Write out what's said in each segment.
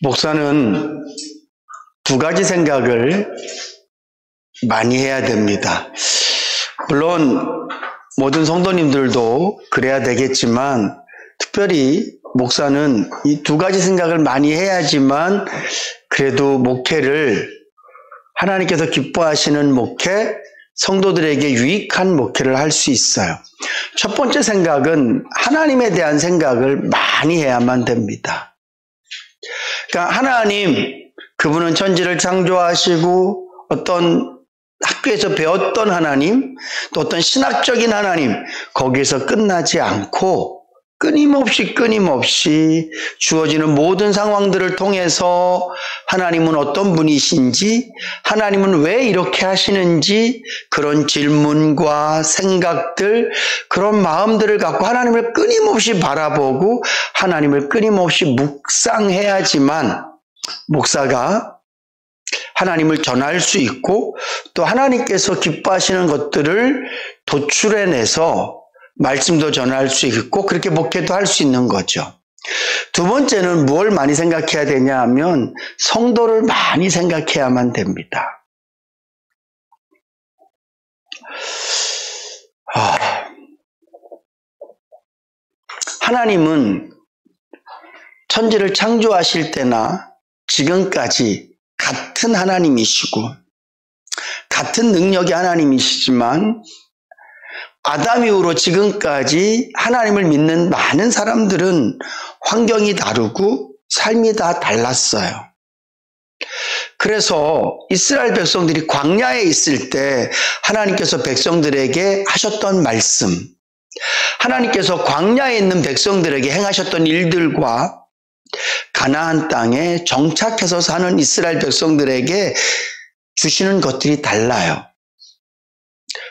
목사는 두 가지 생각을 많이 해야 됩니다. 물론 모든 성도님들도 그래야 되겠지만 특별히 목사는 이 두 가지 생각을 많이 해야지만 그래도 목회를 하나님께서 기뻐하시는 목회, 성도들에게 유익한 목회를 할 수 있어요. 첫 번째 생각은 하나님에 대한 생각을 많이 해야만 됩니다. 그러니까 하나님, 그분은 천지를 창조하시고 어떤 학교에서 배웠던 하나님, 또 어떤 신학적인 하나님, 거기에서 끝나지 않고 끊임없이 주어지는 모든 상황들을 통해서 하나님은 어떤 분이신지, 하나님은 왜 이렇게 하시는지 그런 질문과 생각들, 그런 마음들을 갖고 하나님을 끊임없이 바라보고 하나님을 끊임없이 묵상해야지만 목사가 하나님을 전할 수 있고 또 하나님께서 기뻐하시는 것들을 도출해내서 말씀도 전할 수 있고 그렇게 목회도 할 수 있는 거죠. 두 번째는 뭘 많이 생각해야 되냐 하면 성도를 많이 생각해야만 됩니다. 하나님은 천지를 창조하실 때나 지금까지 같은 하나님이시고 같은 능력의 하나님이시지만 아담 이후로 지금까지 하나님을 믿는 많은 사람들은 환경이 다르고 삶이 다 달랐어요. 그래서 이스라엘 백성들이 광야에 있을 때 하나님께서 백성들에게 하셨던 말씀, 하나님께서 광야에 있는 백성들에게 행하셨던 일들과 가나안 땅에 정착해서 사는 이스라엘 백성들에게 주시는 것들이 달라요.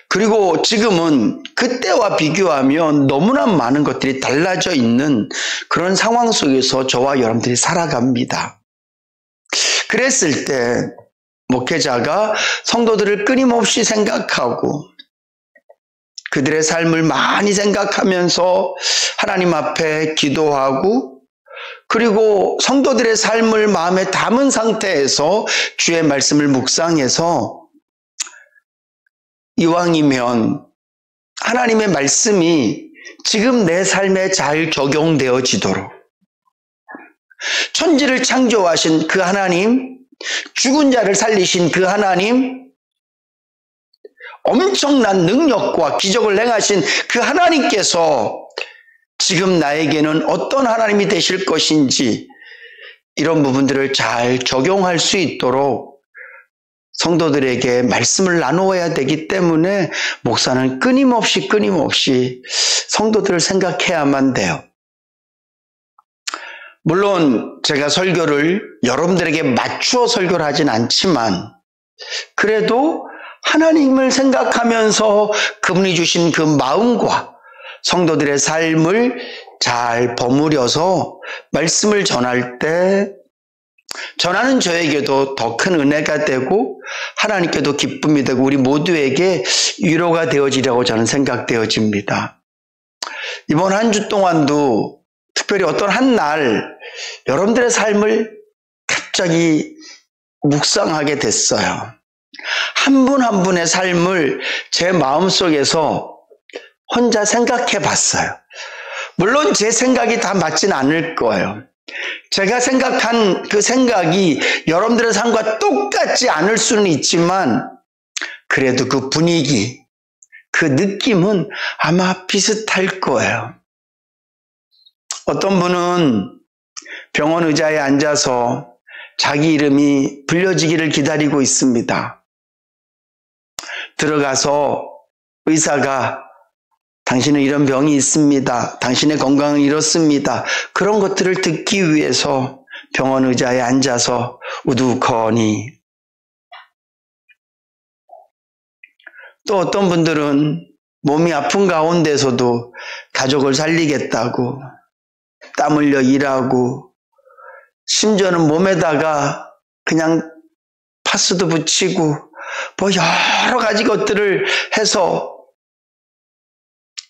그리고 지금은 그때와 비교하면 너무나 많은 것들이 달라져 있는 그런 상황 속에서 저와 여러분들이 살아갑니다. 그랬을 때 목회자가 성도들을 끊임없이 생각하고 그들의 삶을 많이 생각하면서 하나님 앞에 기도하고 그리고 성도들의 삶을 마음에 담은 상태에서 주의 말씀을 묵상해서 이왕이면 하나님의 말씀이 지금 내 삶에 잘 적용되어지도록 천지를 창조하신 그 하나님, 죽은 자를 살리신 그 하나님, 엄청난 능력과 기적을 행하신 그 하나님께서 지금 나에게는 어떤 하나님이 되실 것인지 이런 부분들을 잘 적용할 수 있도록 성도들에게 말씀을 나누어야 되기 때문에 목사는 끊임없이 성도들을 생각해야만 돼요. 물론 제가 설교를 여러분들에게 맞추어 설교를 하진 않지만 그래도 하나님을 생각하면서 그분이 주신 그 마음과 성도들의 삶을 잘 버무려서 말씀을 전할 때 전하는 저에게도 더 큰 은혜가 되고 하나님께도 기쁨이 되고 우리 모두에게 위로가 되어지려고 저는 생각되어집니다. 이번 한 주 동안도 특별히 어떤 한 날 여러분들의 삶을 갑자기 묵상하게 됐어요. 한 분 한 분의 삶을 제 마음속에서 혼자 생각해 봤어요. 물론 제 생각이 다 맞진 않을 거예요. 제가 생각한 그 생각이 여러분들의 삶과 똑같지 않을 수는 있지만 그래도 그 분위기, 그 느낌은 아마 비슷할 거예요. 어떤 분은 병원 의자에 앉아서 자기 이름이 불려지기를 기다리고 있습니다. 들어가서 의사가 당신은 이런 병이 있습니다. 당신의 건강은 이렇습니다. 그런 것들을 듣기 위해서 병원 의자에 앉아서 우두커니 또 어떤 분들은 몸이 아픈 가운데서도 가족을 살리겠다고 땀 흘려 일하고 심지어는 몸에다가 그냥 파스도 붙이고 뭐 여러 가지 것들을 해서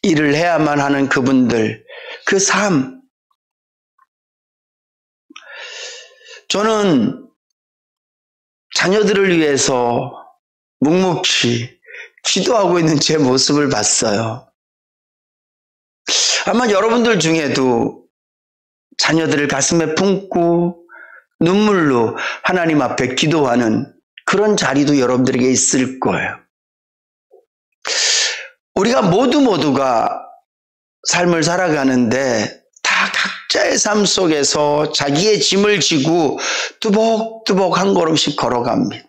일을 해야만 하는 그분들, 그 삶. 저는 자녀들을 위해서 묵묵히 기도하고 있는 제 모습을 봤어요. 아마 여러분들 중에도 자녀들을 가슴에 품고 눈물로 하나님 앞에 기도하는 그런 자리도 여러분들에게 있을 거예요. 우리가 모두가 삶을 살아가는데 다 각자의 삶 속에서 자기의 짐을 지고 뚜벅뚜벅 한 걸음씩 걸어갑니다.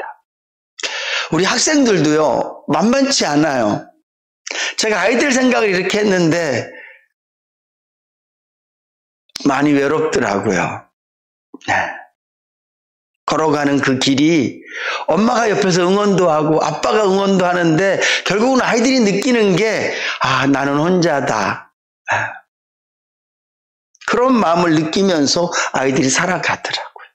우리 학생들도요, 만만치 않아요. 제가 아이들 생각을 이렇게 했는데 많이 외롭더라고요. 네. 걸어가는 그 길이 엄마가 옆에서 응원도 하고 아빠가 응원도 하는데 결국은 아이들이 느끼는 게 나는 혼자다. 그런 마음을 느끼면서 아이들이 살아가더라고요.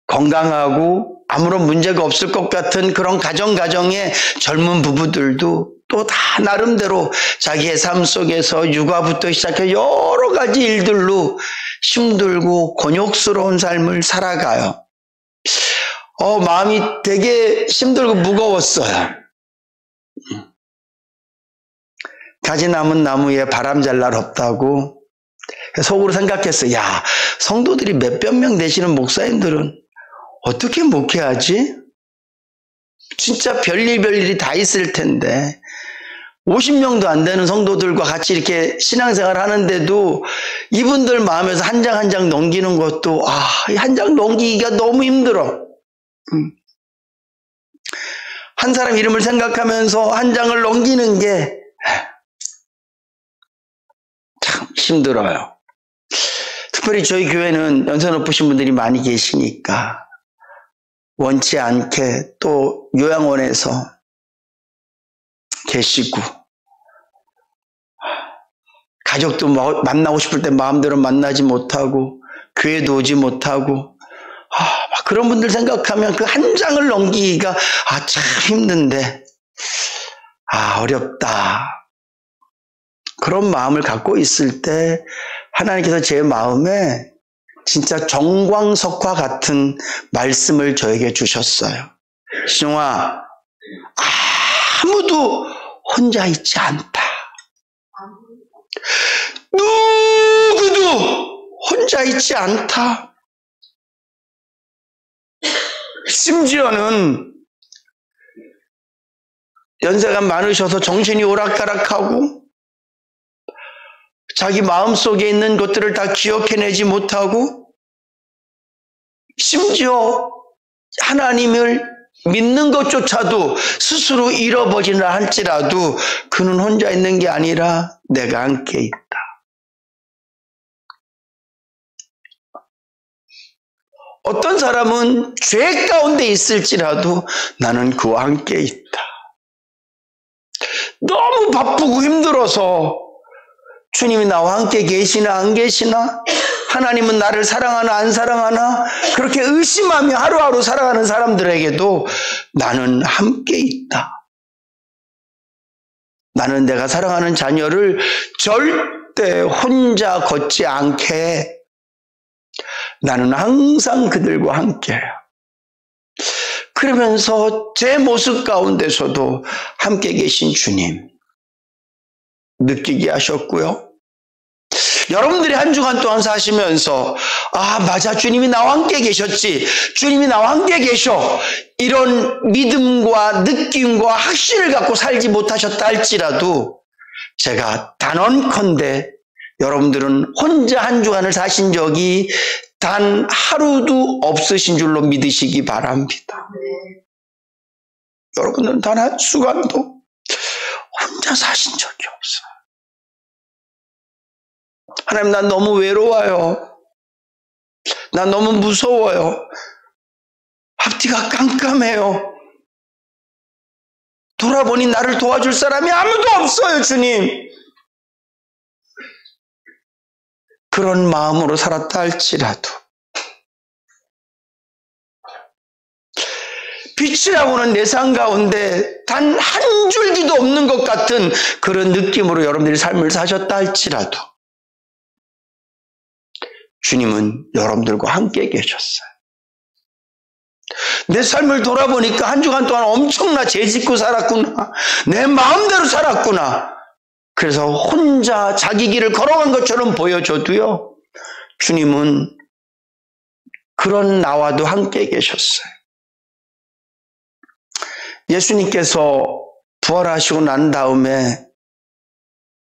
건강하고 아무런 문제가 없을 것 같은 그런 가정의 젊은 부부들도 또 다 나름대로 자기의 삶 속에서 육아부터 시작해 여러 가지 일들로 힘들고 곤욕스러운 삶을 살아가요. 마음이 되게 힘들고 무거웠어요. 가지 남은 나무에 바람 잘 날 없다고 속으로 생각했어요. 야, 성도들이 몇백 명 되시는 목사님들은 어떻게 목회하지? 진짜 별일이 다 있을 텐데 50명도 안 되는 성도들과 같이 이렇게 신앙생활 하는데도 이분들 마음에서 한 장 한 장 넘기는 것도 한 장 넘기기가 너무 힘들어. 한 사람 이름을 생각하면서 한 장을 넘기는 게 참 힘들어요. 특별히 저희 교회는 연세 높으신 분들이 많이 계시니까 원치 않게 또 요양원에서 계시고 가족도 만나고 싶을 때 마음대로 만나지 못하고 교회도 오지 못하고 막 그런 분들 생각하면 그 한 장을 넘기기가 참 힘든데 어렵다. 그런 마음을 갖고 있을 때 하나님께서 제 마음에 진짜 정광석화 같은 말씀을 저에게 주셨어요. 신용아, 아무도 혼자 있지 않다. 누구도 혼자 있지 않다. 심지어는 연세가 많으셔서 정신이 오락가락하고 자기 마음속에 있는 것들을 다 기억해내지 못하고 심지어 하나님을 믿는 것조차도 스스로 잃어버리라 할지라도 그는 혼자 있는 게 아니라 내가 함께 있다. 어떤 사람은 죄 가운데 있을지라도 나는 그와 함께 있다. 너무 바쁘고 힘들어서 주님이 나와 함께 계시나 안 계시나? 하나님은 나를 사랑하나 안 사랑하나? 그렇게 의심하며 하루하루 살아가는 사람들에게도 나는 함께 있다. 나는 내가 사랑하는 자녀를 절대 혼자 걷지 않게 해. 나는 항상 그들과 함께해요. 그러면서 제 모습 가운데서도 함께 계신 주님 느끼게 하셨고요. 여러분들이 한 주간 동안 사시면서 맞아, 주님이 나와 함께 계셨지, 주님이 나와 함께 계셔, 이런 믿음과 느낌과 확신을 갖고 살지 못하셨다 할지라도 제가 단언컨대 여러분들은 혼자 한 주간을 사신 적이 단 하루도 없으신 줄로 믿으시기 바랍니다. 여러분들은 단 한 주간도 혼자 사신 적이 없어요. 하나님, 난 너무 외로워요. 난 너무 무서워요. 앞뒤가 깜깜해요. 돌아보니 나를 도와줄 사람이 아무도 없어요, 주님. 그런 마음으로 살았다 할지라도 빛이라고는 내 삶 가운데 단 한 줄기도 없는 것 같은 그런 느낌으로 여러분들이 삶을 사셨다 할지라도 주님은 여러분들과 함께 계셨어요. 내 삶을 돌아보니까 한 주간 동안 엄청나 죄짓고 살았구나. 내 마음대로 살았구나. 그래서 혼자 자기 길을 걸어간 것처럼 보여줘도요, 주님은 그런 나와도 함께 계셨어요. 예수님께서 부활하시고 난 다음에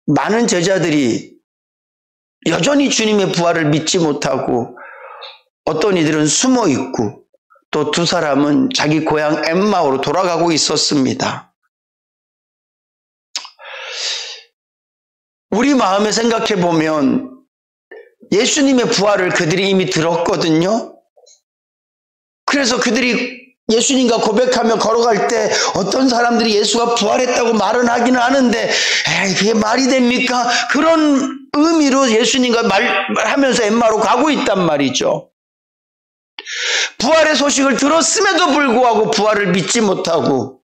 많은 제자들이 여전히 주님의 부활을 믿지 못하고 어떤 이들은 숨어 있고 또 두 사람은 자기 고향 엠마오로 돌아가고 있었습니다. 우리 마음에 생각해 보면 예수님의 부활을 그들이 이미 들었거든요. 그래서 그들이 예수님과 고백하며 걸어갈 때 어떤 사람들이 예수가 부활했다고 말은 하기는 하는데 그게 말이 됩니까? 그런 의미로 예수님과 말하면서 엠마로 가고 있단 말이죠. 부활의 소식을 들었음에도 불구하고 부활을 믿지 못하고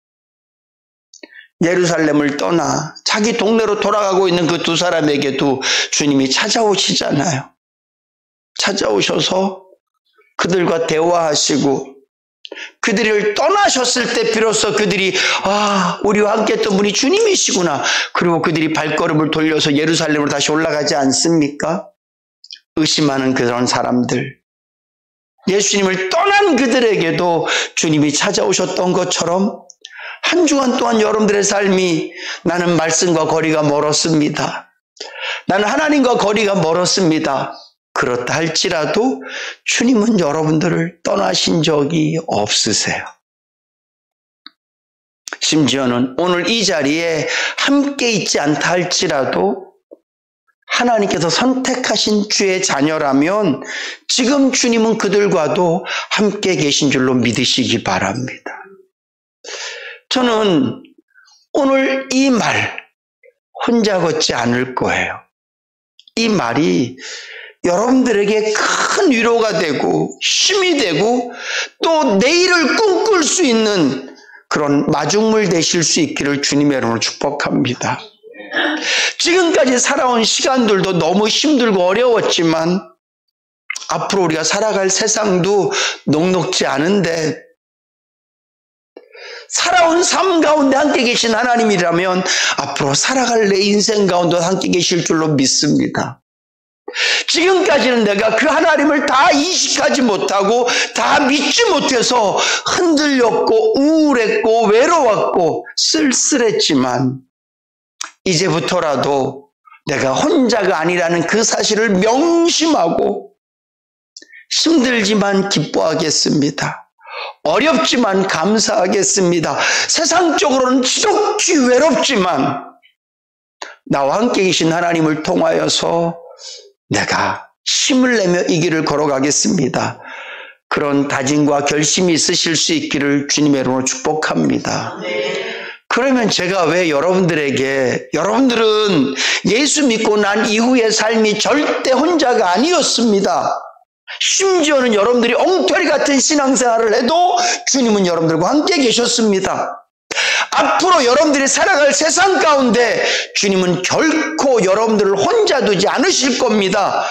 예루살렘을 떠나 자기 동네로 돌아가고 있는 그 두 사람에게도 주님이 찾아오시잖아요. 찾아오셔서 그들과 대화하시고 그들을 떠나셨을 때 비로소 그들이 우리와 함께 했던 분이 주님이시구나. 그리고 그들이 발걸음을 돌려서 예루살렘으로 다시 올라가지 않습니까? 의심하는 그런 사람들, 예수님을 떠난 그들에게도 주님이 찾아오셨던 것처럼 한 주간 동안 여러분들의 삶이 나는 말씀과 거리가 멀었습니다. 나는 하나님과 거리가 멀었습니다. 그렇다 할지라도 주님은 여러분들을 떠나신 적이 없으세요. 심지어는 오늘 이 자리에 함께 있지 않다 할지라도 하나님께서 선택하신 주의 자녀라면 지금 주님은 그들과도 함께 계신 줄로 믿으시기 바랍니다. 저는 오늘 이 말 혼자 걷지 않을 거예요. 이 말이 여러분들에게 큰 위로가 되고 힘이 되고 또 내일을 꿈꿀 수 있는 그런 마중물 되실 수 있기를 주님의 이름으로 축복합니다. 지금까지 살아온 시간들도 너무 힘들고 어려웠지만 앞으로 우리가 살아갈 세상도 녹록지 않은데 살아온 삶 가운데 함께 계신 하나님이라면 앞으로 살아갈 내 인생 가운데 함께 계실 줄로 믿습니다. 지금까지는 내가 그 하나님을 다 인식하지 못하고 다 믿지 못해서 흔들렸고 우울했고 외로웠고 쓸쓸했지만 이제부터라도 내가 혼자가 아니라는 그 사실을 명심하고 힘들지만 기뻐하겠습니다. 어렵지만 감사하겠습니다. 세상적으로는 지독히 외롭지만 나와 함께 계신 하나님을 통하여서 내가 힘을 내며 이 길을 걸어가겠습니다. 그런 다짐과 결심이 있으실 수 있기를 주님의 이름으로 축복합니다. 그러면 제가 왜 여러분들은 예수 믿고 난 이후의 삶이 절대 혼자가 아니었습니다. 심지어는 여러분들이 엉터리 같은 신앙생활을 해도 주님은 여러분들과 함께 계셨습니다. 앞으로 여러분들이 살아갈 세상 가운데 주님은 결코 여러분들을 혼자 두지 않으실 겁니다.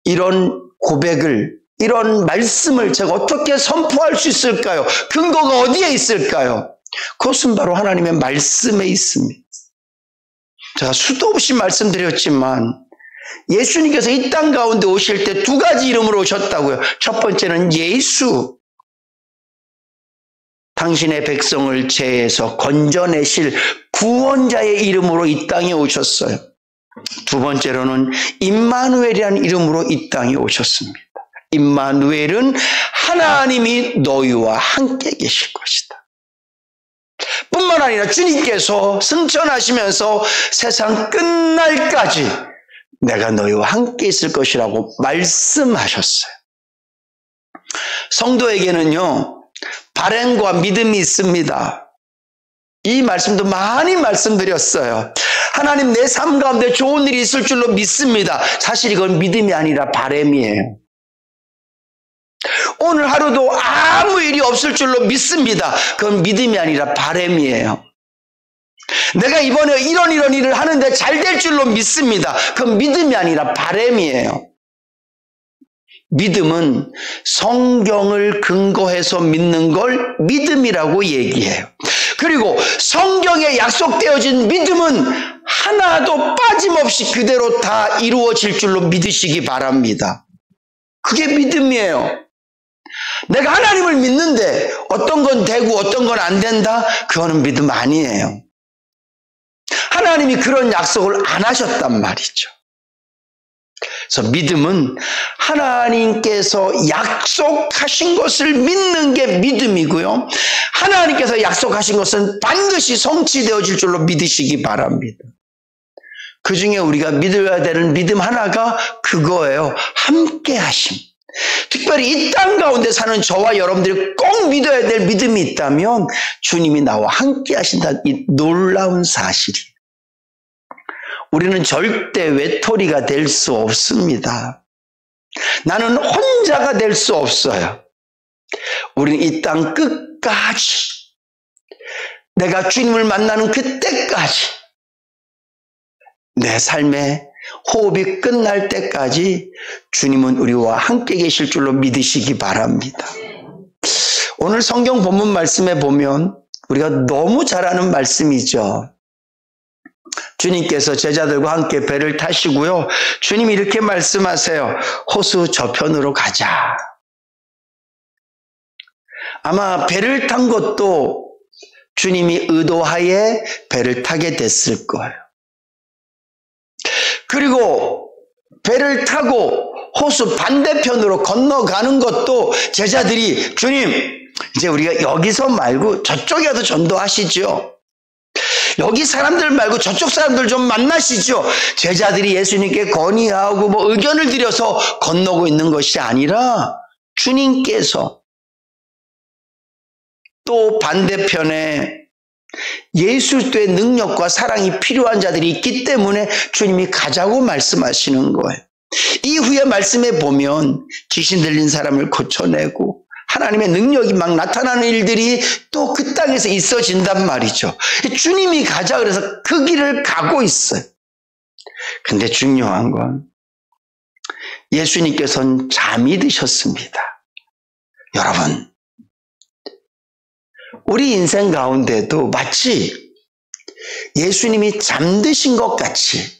이런 고백을, 이런 말씀을 제가 어떻게 선포할 수 있을까요? 근거가 어디에 있을까요? 그것은 바로 하나님의 말씀에 있습니다. 제가 수도 없이 말씀드렸지만 예수님께서 이 땅 가운데 오실 때 두 가지 이름으로 오셨다고요. 첫 번째는 예수, 당신의 백성을 죄에서 건져내실 구원자의 이름으로 이 땅에 오셨어요. 두 번째로는 임마누엘이라는 이름으로 이 땅에 오셨습니다. 임마누엘은 하나님이 너희와 함께 계실 것이다. 뿐만 아니라 주님께서 승천하시면서 세상 끝날까지 내가 너희와 함께 있을 것이라고 말씀하셨어요. 성도에게는요, 바램과 믿음이 있습니다. 이 말씀도 많이 말씀드렸어요. 하나님 내 삶 가운데 좋은 일이 있을 줄로 믿습니다. 사실 이건 믿음이 아니라 바램이에요. 오늘 하루도 아무 일이 없을 줄로 믿습니다. 그건 믿음이 아니라 바램이에요. 내가 이번에 이런 일을 하는데 잘 될 줄로 믿습니다. 그건 믿음이 아니라 바램이에요. 믿음은 성경을 근거해서 믿는 걸 믿음이라고 얘기해요. 그리고 성경에 약속되어진 믿음은 하나도 빠짐없이 그대로 다 이루어질 줄로 믿으시기 바랍니다. 그게 믿음이에요. 내가 하나님을 믿는데 어떤 건 되고 어떤 건 안 된다? 그거는 믿음 아니에요. 하나님이 그런 약속을 안 하셨단 말이죠. 그래서 믿음은 하나님께서 약속하신 것을 믿는 게 믿음이고요. 하나님께서 약속하신 것은 반드시 성취되어질 줄로 믿으시기 바랍니다. 그 중에 우리가 믿어야 되는 믿음 하나가 그거예요. 함께하심. 특별히 이 땅 가운데 사는 저와 여러분들이 꼭 믿어야 될 믿음이 있다면 주님이 나와 함께하신다는 이 놀라운 사실이. 우리는 절대 외톨이가 될 수 없습니다. 나는 혼자가 될 수 없어요. 우리는 이 땅 끝까지, 내가 주님을 만나는 그때까지, 내 삶의 호흡이 끝날 때까지 주님은 우리와 함께 계실 줄로 믿으시기 바랍니다. 오늘 성경 본문 말씀에 보면 우리가 너무 잘 아는 말씀이죠. 주님께서 제자들과 함께 배를 타시고요. 주님이 이렇게 말씀하세요. 호수 저편으로 가자. 아마 배를 탄 것도 주님이 의도하에 배를 타게 됐을 거예요. 그리고 배를 타고 호수 반대편으로 건너가는 것도 제자들이 주님, 이제 우리가 여기서 말고 저쪽에 가서 전도하시죠. 여기 사람들 말고 저쪽 사람들 좀 만나시죠. 제자들이 예수님께 건의하고 의견을 드려서 건너고 있는 것이 아니라 주님께서 또 반대편에 예수 그리스도의 능력과 사랑이 필요한 자들이 있기 때문에 주님이 가자고 말씀하시는 거예요. 이후에 말씀에 보면 귀신 들린 사람을 고쳐내고 하나님의 능력이 막 나타나는 일들이 또 그 땅에서 있어진단 말이죠. 주님이 가자 그래서 그 길을 가고 있어요. 근데 중요한 건 예수님께서는 잠이 드셨습니다. 여러분, 우리 인생 가운데도 마치 예수님이 잠드신 것 같이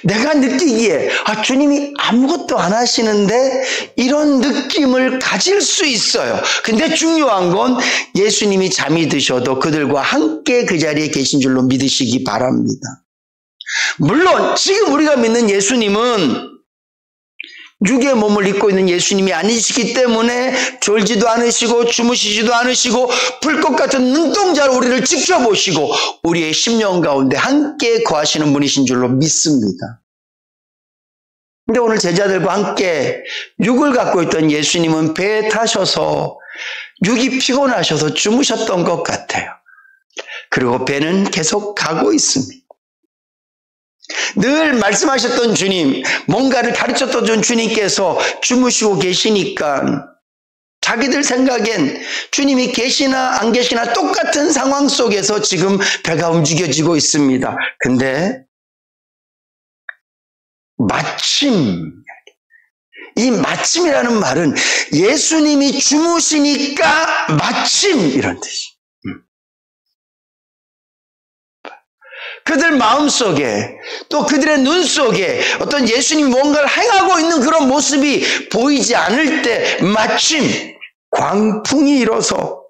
내가 느끼기에 주님이 아무것도 안 하시는데 이런 느낌을 가질 수 있어요. 근데 중요한 건 예수님이 잠이 드셔도 그들과 함께 그 자리에 계신 줄로 믿으시기 바랍니다. 물론 지금 우리가 믿는 예수님은 육의 몸을 입고 있는 예수님이 아니시기 때문에 졸지도 않으시고 주무시지도 않으시고 불꽃 같은 눈동자로 우리를 지켜보시고 우리의 심령 가운데 함께 거하시는 분이신 줄로 믿습니다. 근데 오늘 제자들과 함께 육을 갖고 있던 예수님은 배에 타셔서 육이 피곤하셔서 주무셨던 것 같아요. 그리고 배는 계속 가고 있습니다. 늘 말씀하셨던 주님, 뭔가를 가르쳤던 주님께서 주무시고 계시니까 자기들 생각엔 주님이 계시나 안 계시나 똑같은 상황 속에서 지금 배가 움직여지고 있습니다. 근데 마침, 이 마침이라는 말은 예수님이 주무시니까 마침 이런 뜻이. 그들 마음속에 또 그들의 눈 속에 어떤 예수님이 뭔가를 행하고 있는 그런 모습이 보이지 않을 때 마침 광풍이 일어서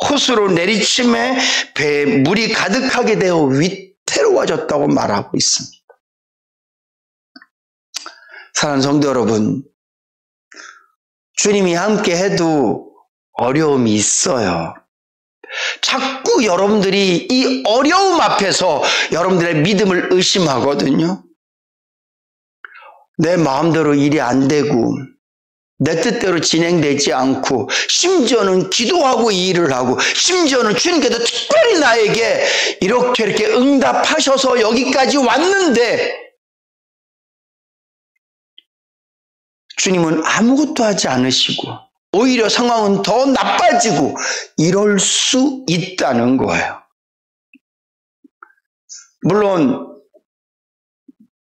호수로 내리침에 배에 물이 가득하게 되어 위태로워졌다고 말하고 있습니다. 사랑하는 성도 여러분, 주님이 함께 해도 어려움이 있어요. 자꾸 여러분들이 이 어려움 앞에서 여러분들의 믿음을 의심하거든요. 내 마음대로 일이 안 되고 내 뜻대로 진행되지 않고 심지어는 기도하고 이 일을 하고 심지어는 주님께서 특별히 나에게 이렇게 응답하셔서 여기까지 왔는데 주님은 아무것도 하지 않으시고 오히려 상황은 더 나빠지고 이럴 수 있다는 거예요. 물론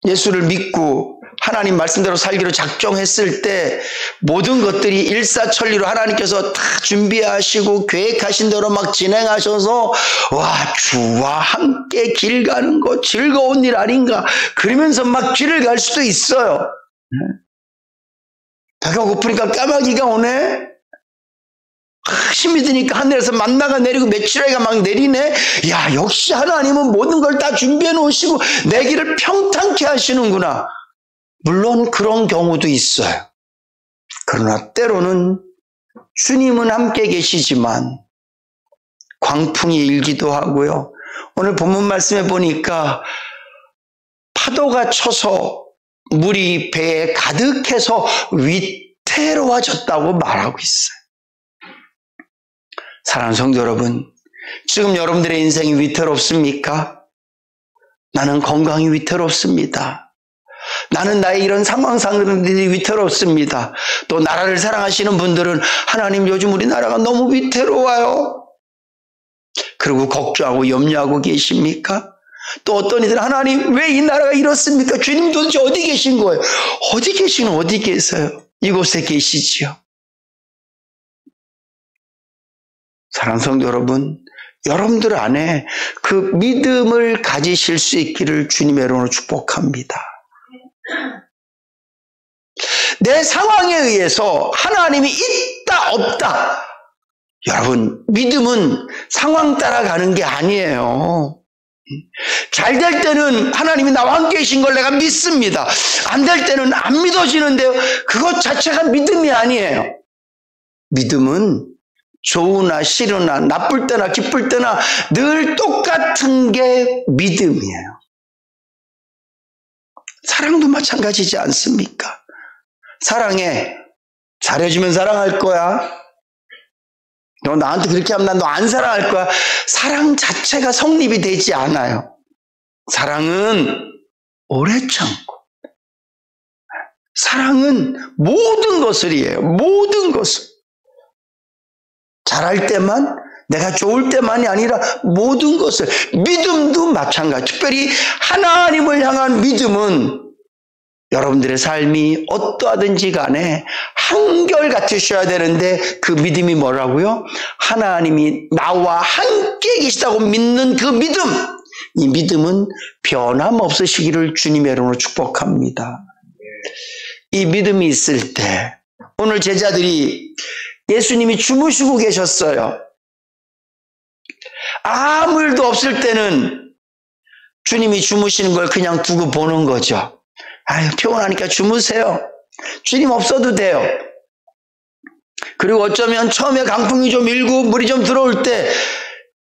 예수를 믿고 하나님 말씀대로 살기로 작정했을 때 모든 것들이 일사천리로 하나님께서 다 준비하시고 계획하신 대로 막 진행하셔서 와, 주와 함께 길 가는 거 즐거운 일 아닌가 그러면서 막 길을 갈 수도 있어요. 배가 고프니까 까마귀가 오네. 힘이 드니까 하늘에서 만나가 내리고 메추라기가 막 내리네. 야, 역시 하나님은 모든 걸 다 준비해 놓으시고 내 길을 평탄케 하시는구나. 물론 그런 경우도 있어요. 그러나 때로는 주님은 함께 계시지만 광풍이 일기도 하고요. 오늘 본문 말씀에 보니까 파도가 쳐서 물이 배에 가득해서 위태로워졌다고 말하고 있어요. 사랑하는 성도 여러분, 지금 여러분들의 인생이 위태롭습니까? 나는 건강이 위태롭습니다. 나는 나의 이런 상황상들이 위태롭습니다. 또 나라를 사랑하시는 분들은 하나님 요즘 우리나라가 너무 위태로워요. 그리고 걱정하고 염려하고 계십니까? 또 어떤 이들은 하나님 왜 이 나라가 이렇습니까? 주님 도대체 어디 계신 거예요? 어디 계시는 어디 계세요? 이곳에 계시지요. 사랑하는 성도 여러분, 여러분들 안에 그 믿음을 가지실 수 있기를 주님의 이름으로 축복합니다. 내 상황에 의해서 하나님이 있다 없다. 여러분, 믿음은 상황 따라가는 게 아니에요. 잘 될 때는 하나님이 나와 함께 계신 걸 내가 믿습니다. 안 될 때는 안 믿어지는데요. 그것 자체가 믿음이 아니에요. 믿음은 좋으나 싫으나 나쁠 때나 기쁠 때나 늘 똑같은 게 믿음이에요. 사랑도 마찬가지지 않습니까? 사랑해. 잘해주면 사랑할 거야. 너 나한테 그렇게 하면 난 너 안 사랑할 거야. 사랑 자체가 성립이 되지 않아요. 사랑은 오래 참고. 사랑은 모든 것을 이해해요. 모든 것을. 잘할 때만, 내가 좋을 때만이 아니라 모든 것을. 믿음도 마찬가지. 특별히 하나님을 향한 믿음은 여러분들의 삶이 어떠하든지 간에 한결같으셔야 되는데 그 믿음이 뭐라고요? 하나님이 나와 함께 계시다고 믿는 그 믿음. 이 믿음은 변함없으시기를 주님의 이름으로 축복합니다. 이 믿음이 있을 때 오늘 제자들이 예수님이 주무시고 계셨어요. 아무 일도 없을 때는 주님이 주무시는 걸 그냥 두고 보는 거죠. 아유, 피곤하니까 주무세요. 주님 없어도 돼요. 그리고 어쩌면 처음에 강풍이 좀 일고 물이 좀 들어올 때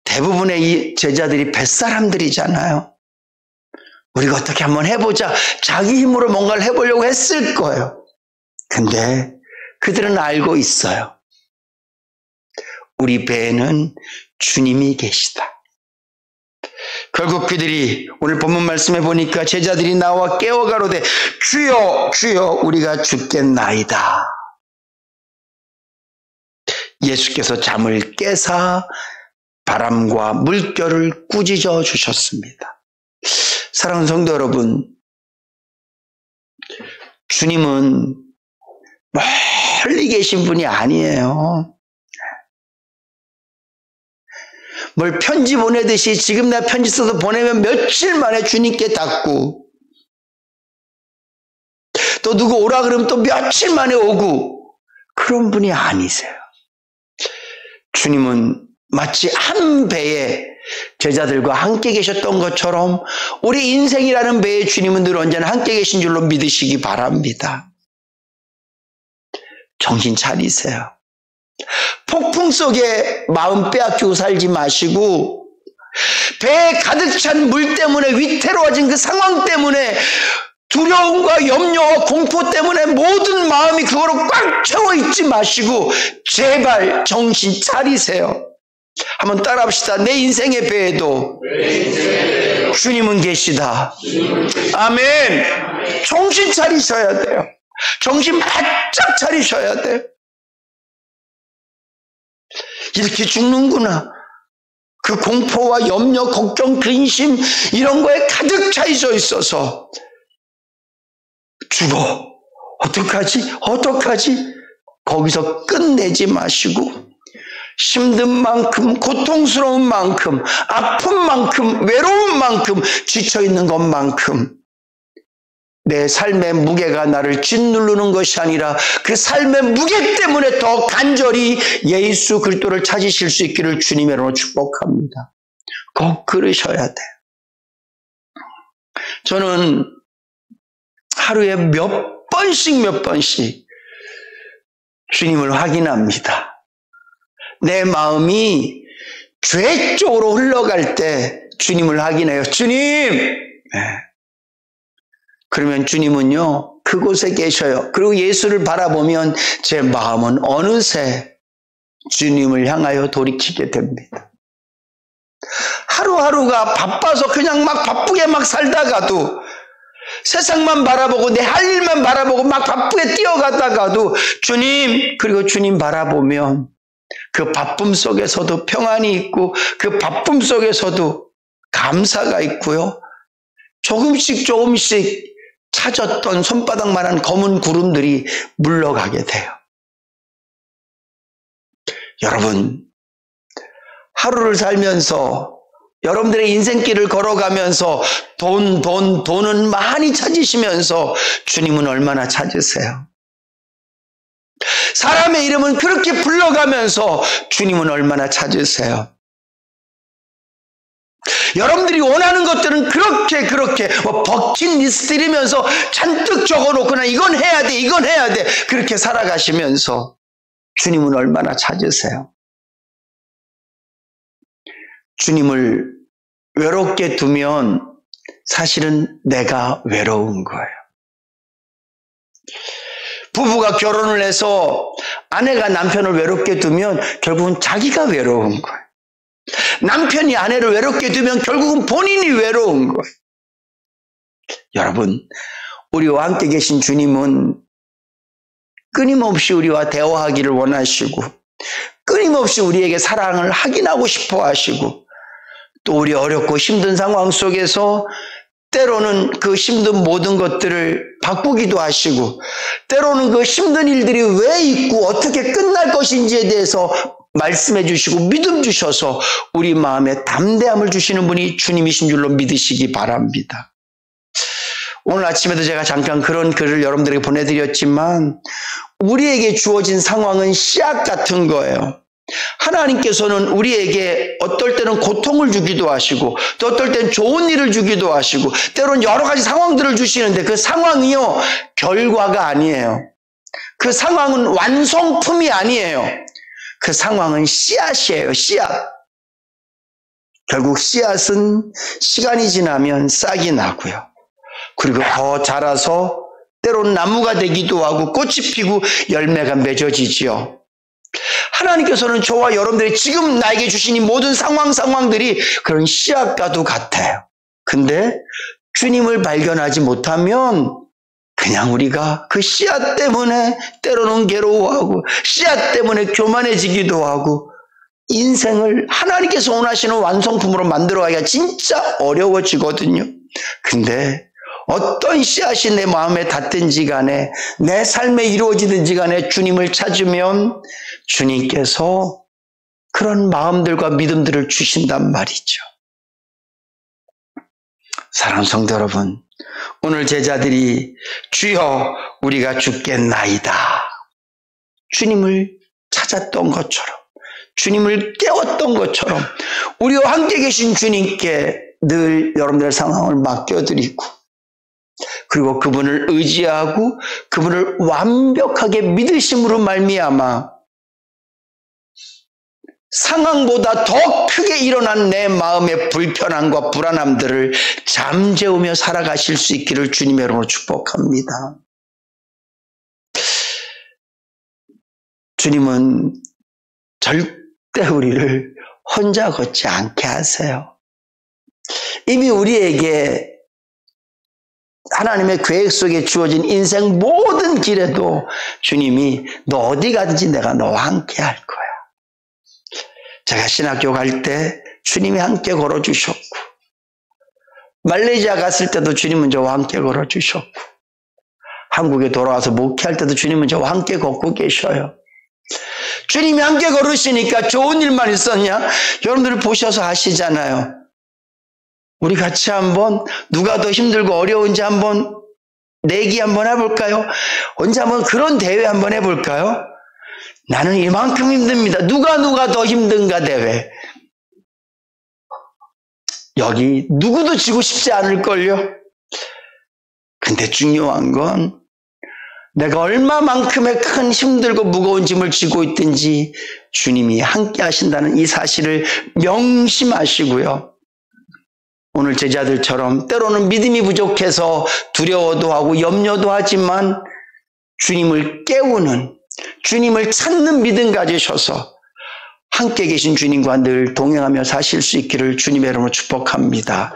대부분의 이 제자들이 뱃사람들이잖아요. 우리가 어떻게 한번 해보자. 자기 힘으로 뭔가를 해보려고 했을 거예요. 근데 그들은 알고 있어요. 우리 배에는 주님이 계시다. 결국 그들이 오늘 본문 말씀에 보니까 제자들이 나와 깨어가로되 주여 주여 우리가 죽겠나이다. 예수께서 잠을 깨사 바람과 물결을 꾸짖어 주셨습니다. 사랑하는 성도 여러분, 주님은 멀리 계신 분이 아니에요. 뭘 편지 보내듯이 지금 내가 편지 써서 보내면 며칠 만에 주님께 닿고 또 누구 오라 그러면 또 며칠 만에 오고 그런 분이 아니세요. 주님은 마치 한 배에 제자들과 함께 계셨던 것처럼 우리 인생이라는 배에 주님은 늘 언제나 함께 계신 줄로 믿으시기 바랍니다. 정신 차리세요. 폭풍 속에 마음 빼앗기고 살지 마시고 배에 가득 찬 물 때문에 위태로워진 그 상황 때문에 두려움과 염려와 공포 때문에 모든 마음이 그거로 꽉 채워 있지 마시고 제발 정신 차리세요. 한번 따라합시다. 내 인생의 배에도 주님은 계시다. 아멘. 정신 차리셔야 돼요. 정신 바짝 차리셔야 돼요. 이렇게 죽는구나. 그 공포와 염려, 걱정, 근심 이런 거에 가득 차 있어서 죽어. 어떡하지? 거기서 끝내지 마시고 힘든 만큼, 고통스러운 만큼, 아픈 만큼, 외로운 만큼, 지쳐있는 것만큼 내 삶의 무게가 나를 짓누르는 것이 아니라 그 삶의 무게 때문에 더 간절히 예수 그리스도를 찾으실 수 있기를 주님의 이름으로 축복합니다. 꼭 그러셔야 돼요. 저는 하루에 몇 번씩 주님을 확인합니다. 내 마음이 죄 쪽으로 흘러갈 때 주님을 확인해요. 주님! 그러면 주님은요, 그곳에 계셔요. 그리고 예수를 바라보면 제 마음은 어느새 주님을 향하여 돌이키게 됩니다. 하루하루가 바빠서 그냥 막 바쁘게 막 살다가도 세상만 바라보고 내 할 일만 바라보고 막 바쁘게 뛰어가다가도 주님, 그리고 주님 바라보면 그 바쁨 속에서도 평안이 있고 그 바쁨 속에서도 감사가 있고요. 조금씩 찾았던 손바닥만한 검은 구름들이 물러가게 돼요. 여러분, 하루를 살면서 여러분들의 인생길을 걸어가면서 돈은 많이 찾으시면서 주님은 얼마나 찾으세요? 사람의 이름은 그렇게 불러가면서 주님은 얼마나 찾으세요? 여러분들이 원하는 것들은 그렇게 버킷리스트이면서 잔뜩 적어놓고 나 이건 해야 돼 그렇게 살아가시면서 주님은 얼마나 찾으세요? 주님을 외롭게 두면 사실은 내가 외로운 거예요. 부부가 결혼을 해서 아내가 남편을 외롭게 두면 결국은 자기가 외로운 거예요. 남편이 아내를 외롭게 두면 결국은 본인이 외로운 거예요. 여러분, 우리와 함께 계신 주님은 끊임없이 우리와 대화하기를 원하시고 끊임없이 우리에게 사랑을 확인하고 싶어 하시고 또 우리 어렵고 힘든 상황 속에서 때로는 그 힘든 모든 것들을 바꾸기도 하시고 때로는 그 힘든 일들이 왜 있고 어떻게 끝날 것인지에 대해서 말씀해 주시고 믿음 주셔서 우리 마음에 담대함을 주시는 분이 주님이신 줄로 믿으시기 바랍니다. 오늘 아침에도 제가 잠깐 그런 글을 여러분들에게 보내드렸지만 우리에게 주어진 상황은 씨앗 같은 거예요. 하나님께서는 우리에게 어떨 때는 고통을 주기도 하시고 또 어떨 때는 좋은 일을 주기도 하시고 때로는 여러 가지 상황들을 주시는데 그 상황이요 결과가 아니에요. 그 상황은 완성품이 아니에요. 그 상황은 씨앗이에요. 씨앗. 결국 씨앗은 시간이 지나면 싹이 나고요. 그리고 더 자라서 때로는 나무가 되기도 하고 꽃이 피고 열매가 맺어지지요. 하나님께서는 저와 여러분들이 지금 나에게 주신 이 모든 상황들이 그런 씨앗과도 같아요. 근데 주님을 발견하지 못하면 그냥 우리가 그 씨앗 때문에 때로는 괴로워하고 씨앗 때문에 교만해지기도 하고 인생을 하나님께서 원하시는 완성품으로 만들어가기가 진짜 어려워지거든요. 근데 어떤 씨앗이 내 마음에 닿든지 간에 내 삶에 이루어지든지 간에 주님을 찾으면 주님께서 그런 마음들과 믿음들을 주신단 말이죠. 사랑하는 성도 여러분, 오늘 제자들이 주여 우리가 죽겠나이다. 주님을 찾았던 것처럼 주님을 깨웠던 것처럼 우리와 함께 계신 주님께 늘 여러분들의 상황을 맡겨드리고 그리고 그분을 의지하고 그분을 완벽하게 믿으심으로 말미암아 상황보다 더 크게 일어난 내 마음의 불편함과 불안함들을 잠재우며 살아가실 수 있기를 주님의 이름으로 축복합니다. 주님은 절대 우리를 혼자 걷지 않게 하세요. 이미 우리에게 하나님의 계획 속에 주어진 인생 모든 길에도 주님이 너 어디 가든지 내가 너와 함께 할 거야. 제가 신학교 갈 때 주님이 함께 걸어주셨고 말레이시아 갔을 때도 주님은 저와 함께 걸어주셨고 한국에 돌아와서 목회할 때도 주님은 저와 함께 걷고 계셔요. 주님이 함께 걸으시니까 좋은 일만 있었냐? 여러분들 보셔서 아시잖아요. 우리 같이 한번 누가 더 힘들고 어려운지 한번 내기 한번 해볼까요? 언제 한번 그런 대회 한번 해볼까요? 나는 이만큼 힘듭니다. 누가 더 힘든가 대회. 여기 누구도 지고 싶지 않을걸요? 근데 중요한 건 내가 얼마만큼의 큰 힘들고 무거운 짐을 지고 있든지 주님이 함께 하신다는 이 사실을 명심하시고요. 오늘 제자들처럼 때로는 믿음이 부족해서 두려워도 하고 염려도 하지만 주님을 깨우는, 주님을 찾는 믿음 가지셔서 함께 계신 주님과 늘 동행하며 사실 수 있기를 주님의 이름으로 축복합니다.